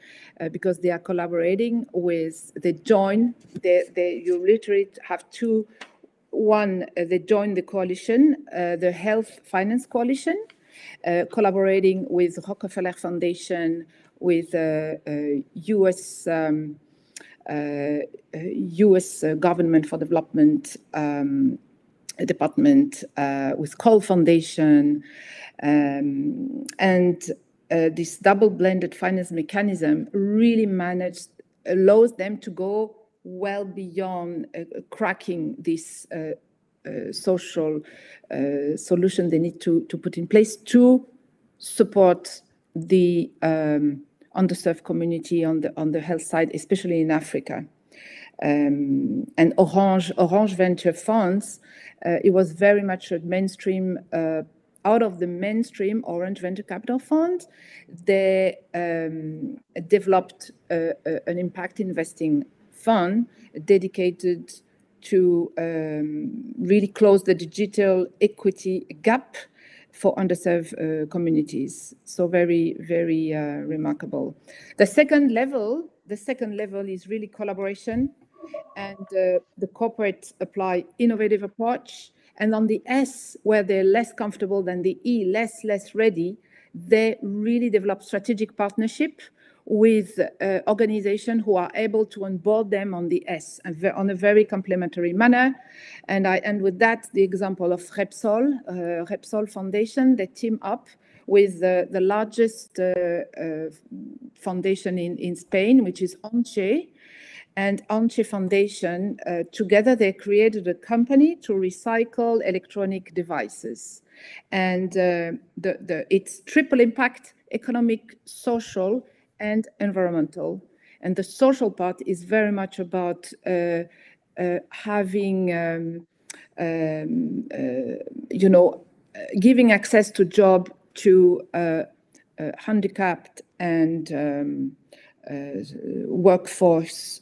because they are collaborating with, you literally have 2. One, they join the coalition, the Health Finance Coalition, collaborating with Rockefeller Foundation, with U.S. Government for Development Department, with Call Foundation, and this double blended finance mechanism really allows them to go well beyond cracking this social solution they need to put in place to support the underserved community on the health side, especially in Africa. And Orange Venture Funds, it was very much a mainstream, out of the mainstream Orange Venture Capital Fund. They developed an impact investing fund dedicated to really close the digital equity gap for underserved communities. So very, very remarkable. The second level is really collaboration, and the corporates apply innovative approach. And on the S, where they're less comfortable than the E, less ready, they really develop strategic partnership with organizations who are able to onboard them on the S on a very complementary manner. And I end with that, the example of Repsol Foundation. They team up with the largest foundation in Spain, which is ONCE. And ONCE Foundation, together they created a company to recycle electronic devices. And it's triple impact: economic, social, and environmental. And the social part is very much about having, giving access to job to handicapped and workforce,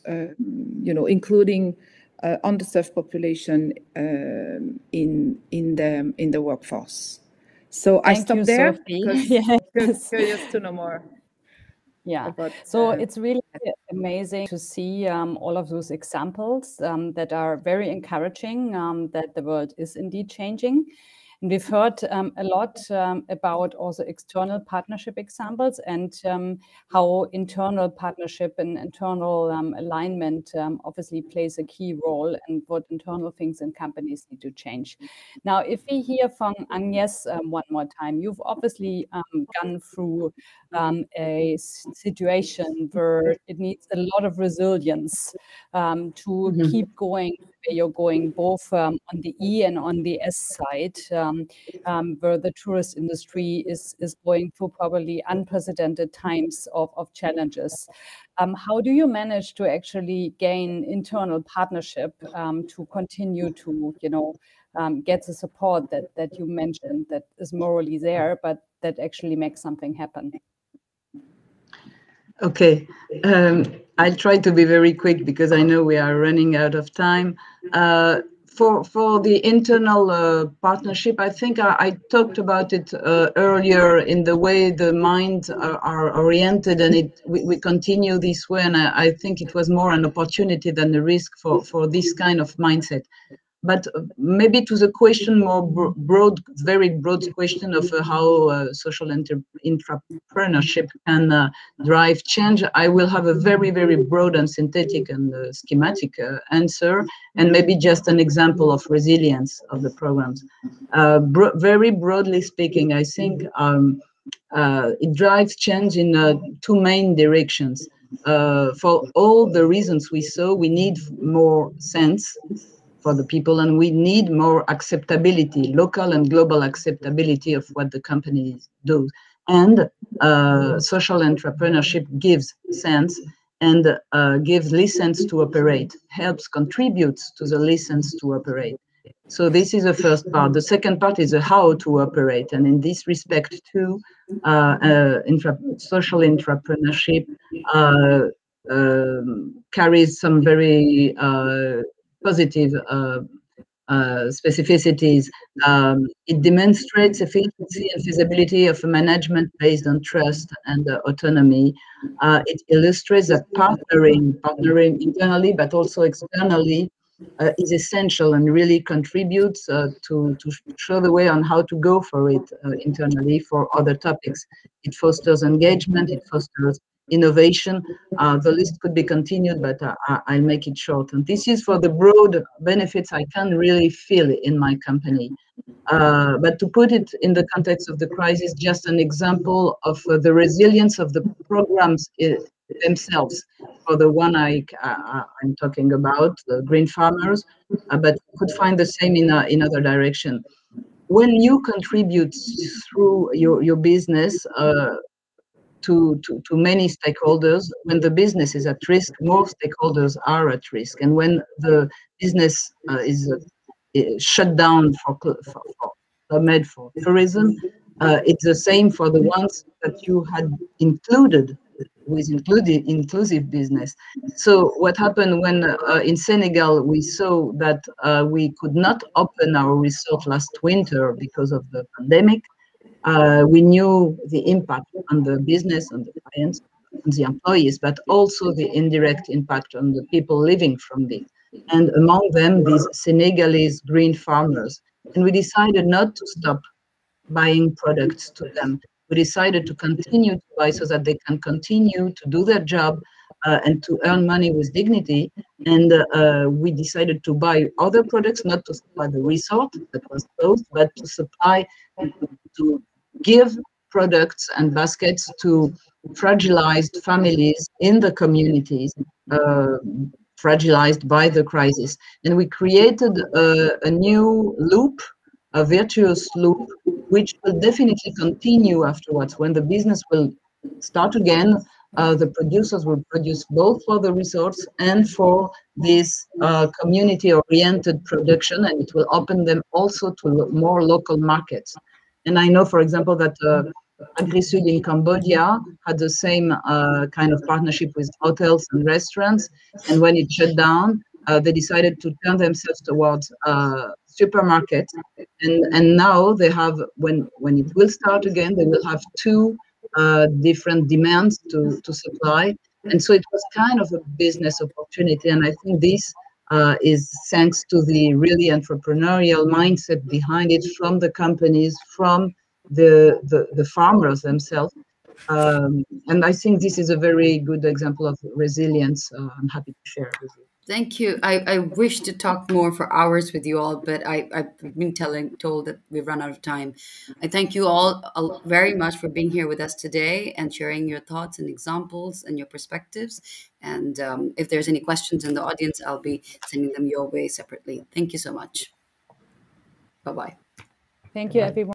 including underserved population in the workforce. So I stop there because Yes. curious to know more. Yeah, so it's really amazing to see all of those examples that are very encouraging, that the world is indeed changing. And we've heard a lot about also external partnership examples and how internal partnership and internal alignment obviously plays a key role, and what internal things in companies need to change. Now, if we hear from Agnes one more time, you've obviously gone through a situation where it needs a lot of resilience to keep going where you're going, both on the E and on the S side, where the tourist industry is going through probably unprecedented times of challenges. How do you manage to actually gain internal partnership to continue to, get the support that you mentioned that is morally there, but that actually makes something happen? Okay, I'll try to be very quick because I know we are running out of time. For the internal partnership, I think I talked about it earlier in the way the minds are oriented, and we continue this way. And I think it was more an opportunity than a risk for this kind of mindset. But maybe to the question, more broad, very broad question of how social entrepreneurship can drive change, I will have a very, very broad and synthetic and schematic answer, and maybe just an example of resilience of the programs. Very broadly speaking, I think it drives change in two main directions. For all the reasons we saw, we need more sense for the people, and we need more acceptability, local and global acceptability of what the companies do. And social entrepreneurship gives sense and gives license to operate, helps contributes to the license to operate. So this is the first part. The second part is how to operate. And in this respect too, social entrepreneurship carries some very positive specificities. It demonstrates efficiency and feasibility of a management based on trust and autonomy. It illustrates that partnering internally but also externally is essential and really contributes to show the way on how to go for it internally for other topics. It fosters engagement, it fosters innovation. The list could be continued, but I'll make it short. And this is for the broad benefits I can really feel in my company. But to put it in the context of the crisis, just an example of the resilience of the programs themselves. For the one I'm talking about, the green farmers, but you could find the same in other direction. When you contribute through your business to many stakeholders, when the business is at risk, more stakeholders are at risk. And when the business is shut down for tourism, it's the same for the ones that you had included with inclusive business. So what happened when in Senegal we saw that we could not open our resort last winter because of the pandemic, we knew the impact on the business, on the clients, on the employees, but also the indirect impact on the people living from it. And among them, these Senegalese green farmers. And we decided not to stop buying products to them. We decided to continue to buy so that they can continue to do their job and to earn money with dignity. And we decided to buy other products, not to supply the resort that was closed, but to supply, to give products and baskets to fragilized families in the communities, fragilized by the crisis. And we created a new loop, a virtuous loop, which will definitely continue afterwards when the business will start again. the producers will produce both for the resource and for this community-oriented production, and it will open them also to more local markets. And I know, for example, that AgriSud in Cambodia had the same kind of partnership with hotels and restaurants, and when it shut down, they decided to turn themselves towards supermarkets, and now they have, when it will start again, they will have two different demands to supply. And so it was kind of a business opportunity. And I think this is thanks to the really entrepreneurial mindset behind it from the companies, from the farmers themselves. And I think this is a very good example of resilience. I'm happy to share with you. Thank you. I wish to talk more for hours with you all, but I've been told that we've run out of time. I thank you all very much for being here with us today and sharing your thoughts and examples and your perspectives. And if there's any questions in the audience, I'll be sending them your way separately. Thank you so much. Bye-bye. Thank you, everyone.